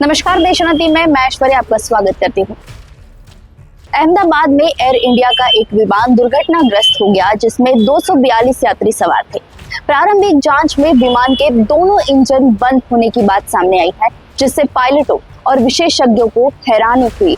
नमस्कार, देशोन्नति में मैं ऐश्वर्या आपका स्वागत करती हूँ। अहमदाबाद में एयर इंडिया का एक विमान दुर्घटनाग्रस्त हो गया जिसमें 242 यात्री सवार थे। प्रारंभिक जांच में विमान के दोनों इंजन बंद होने की बात सामने आई है, जिससे पायलटों और विशेषज्ञों को हैरानी हुई।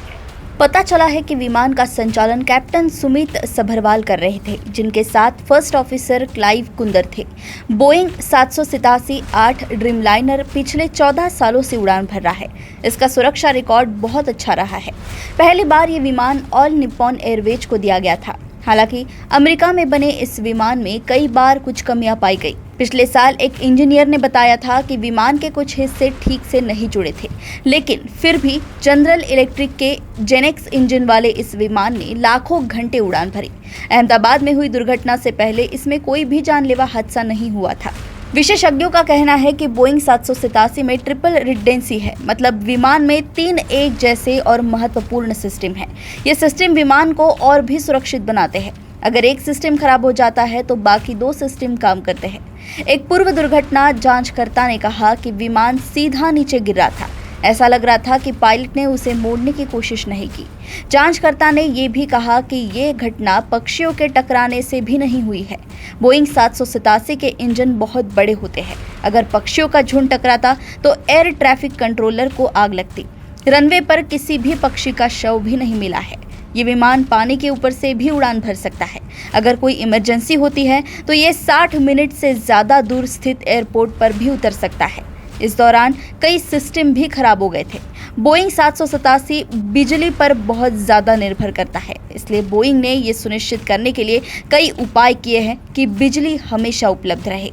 पता चला है कि विमान का संचालन कैप्टन सुमित सभरवाल कर रहे थे, जिनके साथ फर्स्ट ऑफिसर क्लाइव कुंदर थे। बोइंग 787-8 ड्रीमलाइनर पिछले 14 सालों से उड़ान भर रहा है। इसका सुरक्षा रिकॉर्ड बहुत अच्छा रहा है। पहली बार ये विमान ऑल निप्पॉन एयरवेज को दिया गया था। हालांकि अमेरिका में बने इस विमान में कई बार कुछ कमियां पाई गई। पिछले साल एक इंजीनियर ने बताया था कि विमान के कुछ हिस्से ठीक से नहीं जुड़े थे, लेकिन फिर भी जनरल इलेक्ट्रिक के जेनेक्स इंजन वाले इस विमान ने लाखों घंटे उड़ान भरी। अहमदाबाद में हुई दुर्घटना से पहले इसमें कोई भी जानलेवा हादसा नहीं हुआ था। विशेषज्ञों का कहना है कि बोइंग 787 में ट्रिपल रिडेंडेंसी है, मतलब विमान में 3 एक जैसे और महत्वपूर्ण सिस्टम है। ये सिस्टम विमान को और भी सुरक्षित बनाते हैं। अगर एक सिस्टम खराब हो जाता है तो बाकी 2 सिस्टम काम करते हैं। एक पूर्व दुर्घटना जांचकर्ता ने कहा कि विमान सीधा नीचे गिर रहा था। ऐसा लग रहा था कि पायलट ने उसे मोड़ने की कोशिश नहीं की। जांचकर्ता ने यह भी कहा कि ये घटना पक्षियों के टकराने से भी नहीं हुई है। बोइंग 787 के इंजन बहुत बड़े होते हैं। अगर पक्षियों का झुंड टकराता तो एयर ट्रैफिक कंट्रोलर को आग लगती। रनवे पर किसी भी पक्षी का शव भी नहीं मिला है। ये विमान पानी के ऊपर से भी उड़ान भर सकता है। अगर कोई इमरजेंसी होती है तो ये 60 मिनट से ज़्यादा दूर स्थित एयरपोर्ट पर भी उतर सकता है। इस दौरान कई सिस्टम भी खराब हो गए थे। बोइंग 787 बिजली पर बहुत ज़्यादा निर्भर करता है, इसलिए बोइंग ने ये सुनिश्चित करने के लिए कई उपाय किए हैं कि बिजली हमेशा उपलब्ध रहे।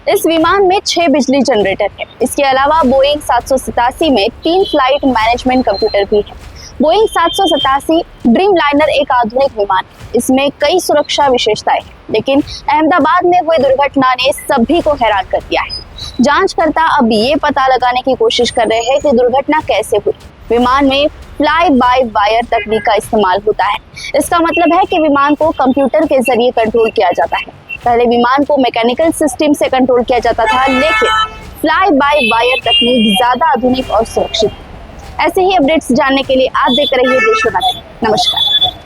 इस विमान में 6 बिजली जनरेटर है। इसके अलावा बोइंग 787 में 3 फ्लाइट मैनेजमेंट कंप्यूटर भी है। बोइंग 787 ड्रीमलाइनर एक आधुनिक विमान है। इसमें कई सुरक्षा विशेषताएं हैं, लेकिन अहमदाबाद में हुई दुर्घटना ने सभी को हैरान कर दिया है। जांचकर्ता अब ये पता लगाने की कोशिश कर रहे हैं कि दुर्घटना कैसे हुई। विमान में फ्लाई बाय वायर तकनीक का इस्तेमाल होता है। इसका मतलब है कि विमान को कंप्यूटर के जरिए कंट्रोल किया जाता है। पहले विमान को मैकेनिकल सिस्टम से कंट्रोल किया जाता था, लेकिन फ्लाई बाय वायर तकनीक ज्यादा आधुनिक और सुरक्षित है। ऐसे ही अपडेट्स जानने के लिए आप देखते रहिए देशोन्नति। नमस्कार।